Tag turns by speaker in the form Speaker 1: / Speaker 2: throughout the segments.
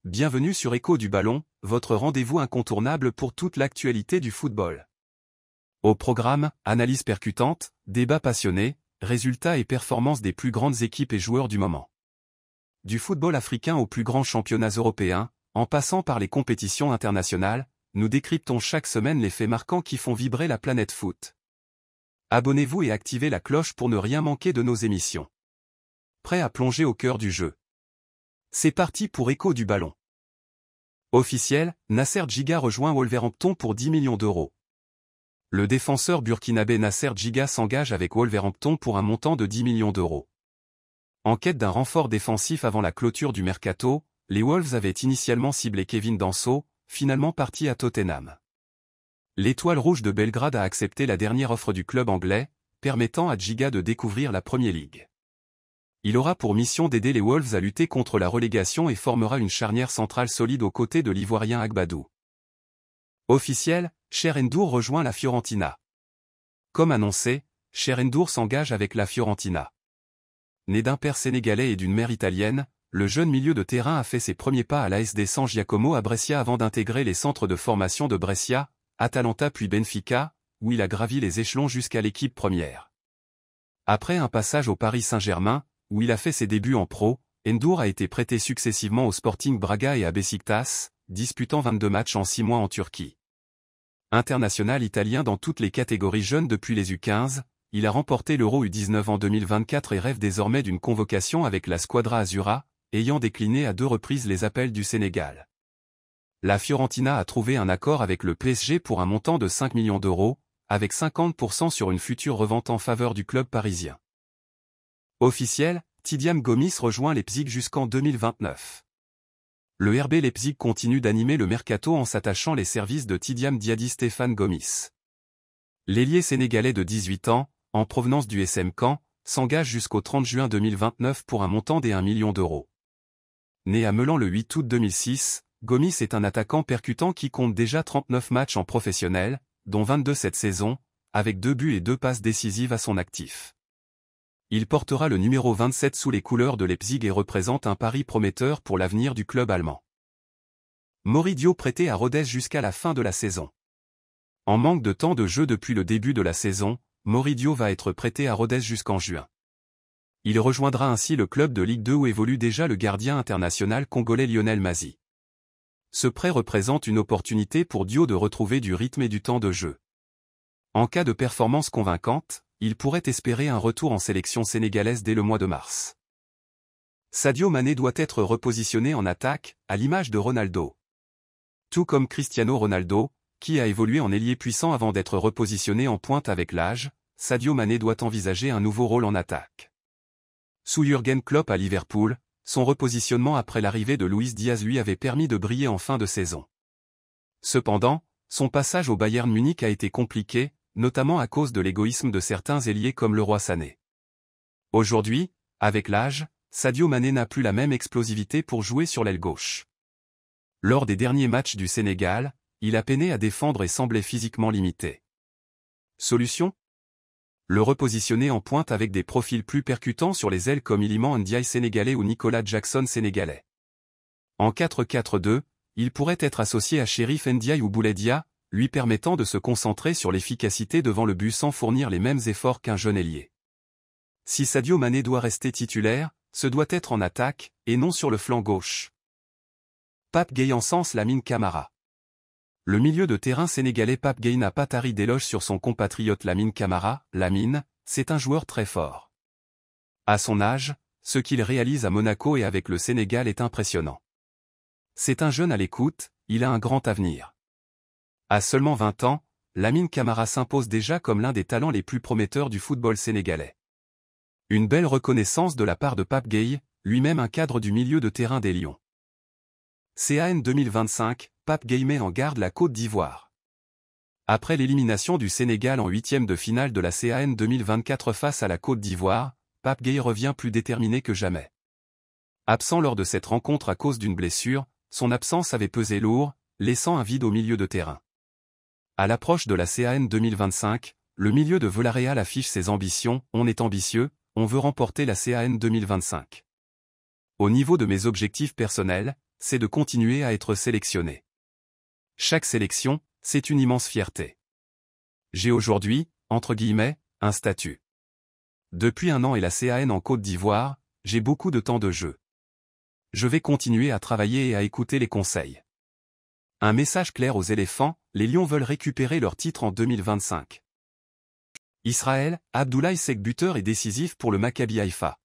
Speaker 1: Bienvenue sur Écho du Ballon, votre rendez-vous incontournable pour toute l'actualité du football. Au programme, analyse percutante, débats passionnés, résultats et performances des plus grandes équipes et joueurs du moment. Du football africain aux plus grands championnats européens, en passant par les compétitions internationales, nous décryptons chaque semaine les faits marquants qui font vibrer la planète foot. Abonnez-vous et activez la cloche pour ne rien manquer de nos émissions. Prêt à plonger au cœur du jeu? C'est parti pour Écho du Ballon. Officiel, Nasser Djiga rejoint Wolverhampton pour 10 millions d'euros. Le défenseur burkinabé Nasser Djiga s'engage avec Wolverhampton pour un montant de 10 millions d'euros. En quête d'un renfort défensif avant la clôture du mercato, les Wolves avaient initialement ciblé Kevin Danso, finalement parti à Tottenham. L'Étoile rouge de Belgrade a accepté la dernière offre du club anglais, permettant à Djiga de découvrir la Premier League. Il aura pour mission d'aider les Wolves à lutter contre la relégation et formera une charnière centrale solide aux côtés de l'Ivoirien Agbadou. Officiel, Cher N'Dour rejoint la Fiorentina. Comme annoncé, Cher N'Dour s'engage avec la Fiorentina. Né d'un père sénégalais et d'une mère italienne, le jeune milieu de terrain a fait ses premiers pas à l'ASD San Giacomo à Brescia avant d'intégrer les centres de formation de Brescia, Atalanta puis Benfica, où il a gravi les échelons jusqu'à l'équipe première. Après un passage au Paris Saint-Germain, où il a fait ses débuts en pro, N'Dour a été prêté successivement au Sporting Braga et à Beşiktaş, disputant 22 matchs en 6 mois en Turquie. International italien dans toutes les catégories jeunes depuis les U15, il a remporté l'Euro U19 en 2024 et rêve désormais d'une convocation avec la Squadra Azzurra, ayant décliné à 2 reprises les appels du Sénégal. La Fiorentina a trouvé un accord avec le PSG pour un montant de 5 millions d'euros, avec 50% sur une future revente en faveur du club parisien. Officiel, Tidiane Gomis rejoint Leipzig jusqu'en 2029. Le RB Leipzig continue d'animer le mercato en s'attachant les services de Tidiane Diadi Stéphane Gomis. L'ailier sénégalais de 18 ans, en provenance du SM Caen, s'engage jusqu'au 30 juin 2029 pour un montant des 1 million d'euros. Né à Meulan le 8 août 2006, Gomis est un attaquant percutant qui compte déjà 39 matchs en professionnel, dont 22 cette saison, avec 2 buts et 2 passes décisives à son actif. Il portera le numéro 27 sous les couleurs de Leipzig et représente un pari prometteur pour l'avenir du club allemand. Moridio prêté à Rodez jusqu'à la fin de la saison. En manque de temps de jeu depuis le début de la saison, Moridio va être prêté à Rodez jusqu'en juin. Il rejoindra ainsi le club de Ligue 2 où évolue déjà le gardien international congolais Lionel Mazi. Ce prêt représente une opportunité pour Dio de retrouver du rythme et du temps de jeu. En cas de performance convaincante, il pourrait espérer un retour en sélection sénégalaise dès le mois de mars. Sadio Mané doit être repositionné en attaque, à l'image de Ronaldo. Tout comme Cristiano Ronaldo, qui a évolué en ailier puissant avant d'être repositionné en pointe avec l'âge, Sadio Mané doit envisager un nouveau rôle en attaque. Sous Jürgen Klopp à Liverpool, son repositionnement après l'arrivée de Luis Diaz lui avait permis de briller en fin de saison. Cependant, son passage au Bayern Munich a été compliqué, notamment à cause de l'égoïsme de certains ailiers comme Leroy Sané. Aujourd'hui, avec l'âge, Sadio Mané n'a plus la même explosivité pour jouer sur l'aile gauche. Lors des derniers matchs du Sénégal, il a peiné à défendre et semblait physiquement limité. Solution ? Le repositionner en pointe avec des profils plus percutants sur les ailes comme Iliman Ndiaye sénégalais ou Nicolas Jackson sénégalais. En 4-4-2, il pourrait être associé à Chérif Ndiaye ou Boulaye, lui permettant de se concentrer sur l'efficacité devant le but sans fournir les mêmes efforts qu'un jeune ailier. Si Sadio Mané doit rester titulaire, ce doit être en attaque, et non sur le flanc gauche. Pape Gueye encense Lamine Camara. Le milieu de terrain sénégalais Pape Gueye n'a pas tari d'éloges sur son compatriote Lamine Camara. Lamine, c'est un joueur très fort. À son âge, ce qu'il réalise à Monaco et avec le Sénégal est impressionnant. C'est un jeune à l'écoute, il a un grand avenir. À seulement 20 ans, Lamine Camara s'impose déjà comme l'un des talents les plus prometteurs du football sénégalais. Une belle reconnaissance de la part de Pape Gueye, lui-même un cadre du milieu de terrain des Lions. CAN 2025, Pape Gueye met en garde la Côte d'Ivoire. Après l'élimination du Sénégal en 8e de finale de la CAN 2024 face à la Côte d'Ivoire, Pape Gueye revient plus déterminé que jamais. Absent lors de cette rencontre à cause d'une blessure, son absence avait pesé lourd, laissant un vide au milieu de terrain. À l'approche de la CAN 2025, le milieu de Villarreal affiche ses ambitions. On est ambitieux, on veut remporter la CAN 2025. Au niveau de mes objectifs personnels, c'est de continuer à être sélectionné. Chaque sélection, c'est une immense fierté. J'ai aujourd'hui, entre guillemets, un statut. Depuis 1 an et la CAN en Côte d'Ivoire, j'ai beaucoup de temps de jeu. Je vais continuer à travailler et à écouter les conseils. Un message clair aux éléphants, les Lions veulent récupérer leur titre en 2025. Israël, Abdoulaye Seck buteur et décisif pour le Maccabi Haïfa.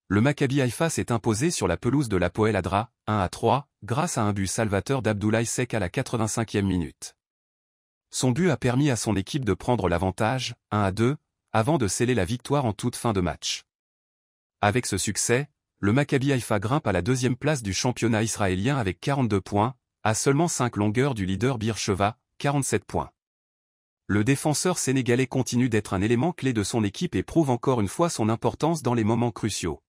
Speaker 1: Le Maccabi Haïfa s'est imposé sur la pelouse de l'Hapoel Hadra, 1-3, grâce à un but salvateur d'Abdoulaye Seck à la 85e minute. Son but a permis à son équipe de prendre l'avantage, 1-2, avant de sceller la victoire en toute fin de match. Avec ce succès, le Maccabi Haïfa grimpe à la 2e place du championnat israélien avec 42 points, à seulement 5 longueurs du leader Bir Sheva, 47 points. Le défenseur sénégalais continue d'être un élément clé de son équipe et prouve encore une fois son importance dans les moments cruciaux.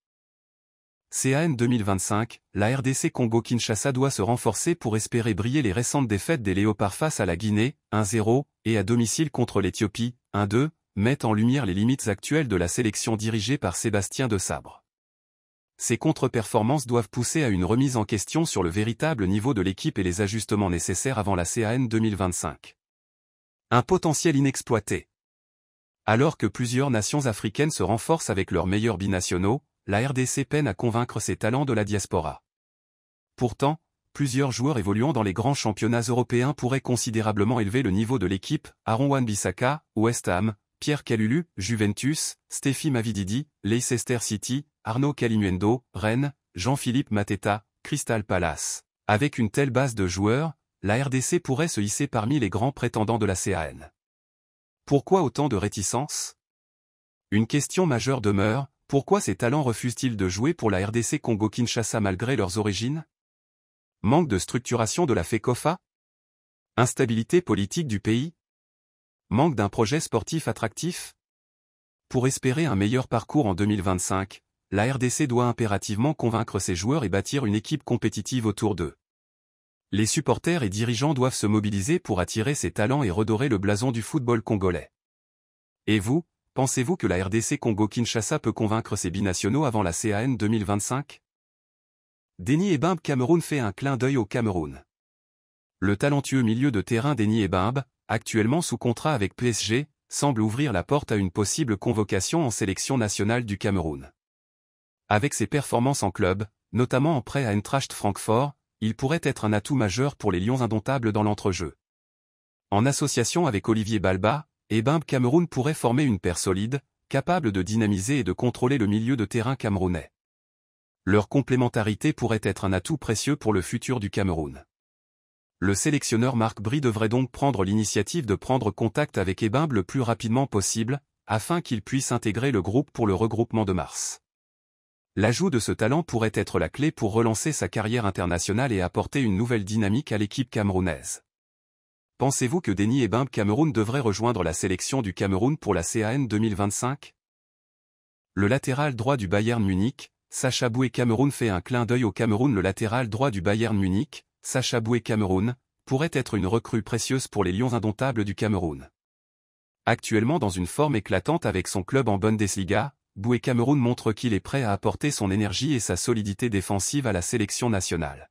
Speaker 1: CAN 2025, la RDC Congo-Kinshasa doit se renforcer pour espérer briller. Les récentes défaites des Léopards face à la Guinée, 1-0, et à domicile contre l'Éthiopie, 1-2, mettent en lumière les limites actuelles de la sélection dirigée par Sébastien de Sabre. Ces contre-performances doivent pousser à une remise en question sur le véritable niveau de l'équipe et les ajustements nécessaires avant la CAN 2025. Un potentiel inexploité. Alors que plusieurs nations africaines se renforcent avec leurs meilleurs binationaux, la RDC peine à convaincre ses talents de la diaspora. Pourtant, plusieurs joueurs évoluant dans les grands championnats européens pourraient considérablement élever le niveau de l'équipe, Aaron Wan-Bissaka, West Ham, Pierre Kalulu, Juventus, Stephy Mavididi, Leicester City, Arnaud Kalimuendo, Rennes, Jean-Philippe Mateta, Crystal Palace. Avec une telle base de joueurs, la RDC pourrait se hisser parmi les grands prétendants de la CAN. Pourquoi autant de réticences? Une question majeure demeure, pourquoi ces talents refusent-ils de jouer pour la RDC Congo-Kinshasa malgré leurs origines? Manque de structuration de la FECOFA? Instabilité politique du pays? Manque d'un projet sportif attractif? Pour espérer un meilleur parcours en 2025, la RDC doit impérativement convaincre ses joueurs et bâtir une équipe compétitive autour d'eux. Les supporters et dirigeants doivent se mobiliser pour attirer ces talents et redorer le blason du football congolais. Et vous, pensez-vous que la RDC Congo-Kinshasa peut convaincre ses binationaux avant la CAN 2025? Déni Ebimbe Cameroun fait un clin d'œil au Cameroun. Le talentueux milieu de terrain Déni Ebimbe, actuellement sous contrat avec PSG, semble ouvrir la porte à une possible convocation en sélection nationale du Cameroun. Avec ses performances en club, notamment en prêt à Eintracht Francfort, il pourrait être un atout majeur pour les Lions indomptables dans l'entrejeu. En association avec Olivier Balba, Ebimbe Cameroun pourrait former une paire solide, capable de dynamiser et de contrôler le milieu de terrain camerounais. Leur complémentarité pourrait être un atout précieux pour le futur du Cameroun. Le sélectionneur Marc Bry devrait donc prendre l'initiative de prendre contact avec Ebimbe le plus rapidement possible, afin qu'il puisse intégrer le groupe pour le regroupement de mars. L'ajout de ce talent pourrait être la clé pour relancer sa carrière internationale et apporter une nouvelle dynamique à l'équipe camerounaise. Pensez-vous que Déni Ebimbe Cameroun devrait rejoindre la sélection du Cameroun pour la CAN 2025? Le latéral droit du Bayern Munich, Sacha Boué Cameroun fait un clin d'œil au Cameroun. Le latéral droit du Bayern Munich, Sacha Boué Cameroun, pourrait être une recrue précieuse pour les Lions indomptables du Cameroun. Actuellement dans une forme éclatante avec son club en Bundesliga, Boué Cameroun montre qu'il est prêt à apporter son énergie et sa solidité défensive à la sélection nationale.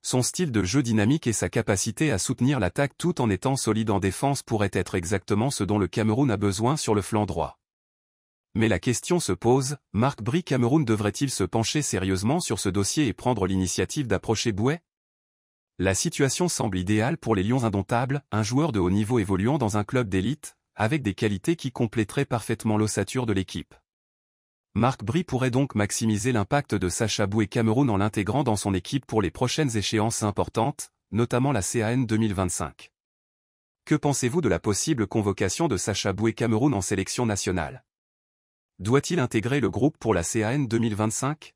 Speaker 1: Son style de jeu dynamique et sa capacité à soutenir l'attaque tout en étant solide en défense pourraient être exactement ce dont le Cameroun a besoin sur le flanc droit. Mais la question se pose, Marc Bry Cameroun devrait-il se pencher sérieusement sur ce dossier et prendre l'initiative d'approcher Boué? La situation semble idéale pour les Lions indomptables, un joueur de haut niveau évoluant dans un club d'élite, avec des qualités qui compléteraient parfaitement l'ossature de l'équipe. Marc Bry pourrait donc maximiser l'impact de Sacha Boué Cameroun en l'intégrant dans son équipe pour les prochaines échéances importantes, notamment la CAN 2025. Que pensez-vous de la possible convocation de Sacha Boué Cameroun en sélection nationale? Doit-il intégrer le groupe pour la CAN 2025?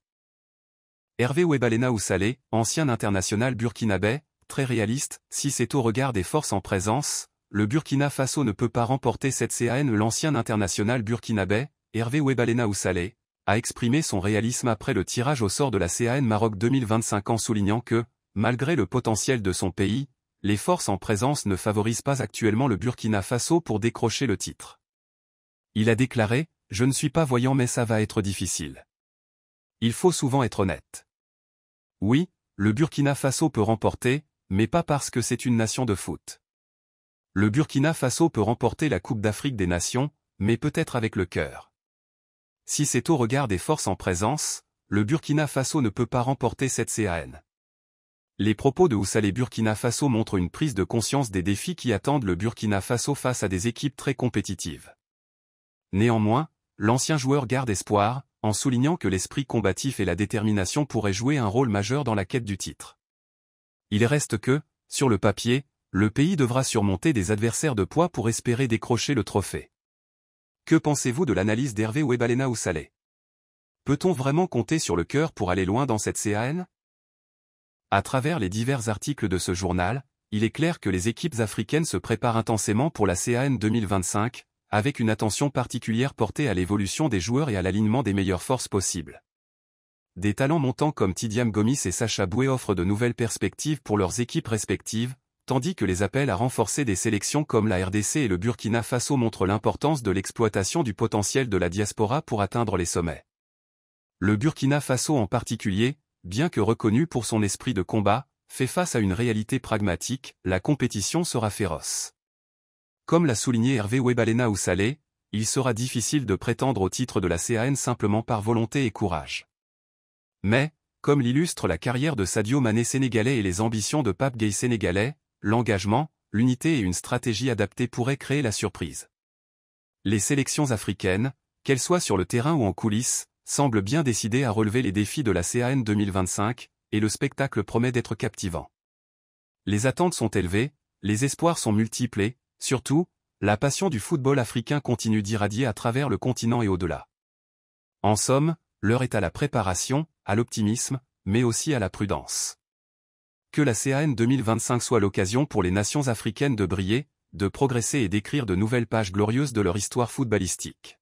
Speaker 1: Hervé Webalena Oussalé, ancien international burkinabé, très réaliste, si c'est au regard des forces en présence, le Burkina Faso ne peut pas remporter cette CAN. L'ancien international burkinabé, Hervé Webalena Oussalé, a exprimé son réalisme après le tirage au sort de la CAN Maroc 2025 en soulignant que, malgré le potentiel de son pays, les forces en présence ne favorisent pas actuellement le Burkina Faso pour décrocher le titre. Il a déclaré « Je ne suis pas voyant mais ça va être difficile. Il faut souvent être honnête. Oui, le Burkina Faso peut remporter, mais pas parce que c'est une nation de foot. Le Burkina Faso peut remporter la Coupe d'Afrique des Nations, mais peut-être avec le cœur. Si c'est au regard des forces en présence, le Burkina Faso ne peut pas remporter cette CAN. Les propos de Oussalé Burkina Faso montrent une prise de conscience des défis qui attendent le Burkina Faso face à des équipes très compétitives. Néanmoins, l'ancien joueur garde espoir, en soulignant que l'esprit combatif et la détermination pourraient jouer un rôle majeur dans la quête du titre. Il reste que, sur le papier, le pays devra surmonter des adversaires de poids pour espérer décrocher le trophée. Que pensez-vous de l'analyse d'Hervé Webalena Oussalé? Peut-on vraiment compter sur le cœur pour aller loin dans cette CAN? À travers les divers articles de ce journal, il est clair que les équipes africaines se préparent intensément pour la CAN 2025, avec une attention particulière portée à l'évolution des joueurs et à l'alignement des meilleures forces possibles. Des talents montants comme Tidiam Gomis et Sacha Boué offrent de nouvelles perspectives pour leurs équipes respectives, tandis que les appels à renforcer des sélections comme la RDC et le Burkina Faso montrent l'importance de l'exploitation du potentiel de la diaspora pour atteindre les sommets. Le Burkina Faso en particulier, bien que reconnu pour son esprit de combat, fait face à une réalité pragmatique, la compétition sera féroce. Comme l'a souligné Hervé Webalena Oussalé, il sera difficile de prétendre au titre de la CAN simplement par volonté et courage. Mais, comme l'illustre la carrière de Sadio Mané sénégalais et les ambitions de Pape Gueye sénégalais, l'engagement, l'unité et une stratégie adaptée pourraient créer la surprise. Les sélections africaines, qu'elles soient sur le terrain ou en coulisses, semblent bien décidées à relever les défis de la CAN 2025, et le spectacle promet d'être captivant. Les attentes sont élevées, les espoirs sont multiples et, surtout, la passion du football africain continue d'irradier à travers le continent et au-delà. En somme, l'heure est à la préparation, à l'optimisme, mais aussi à la prudence. Que la CAN 2025 soit l'occasion pour les nations africaines de briller, de progresser et d'écrire de nouvelles pages glorieuses de leur histoire footballistique.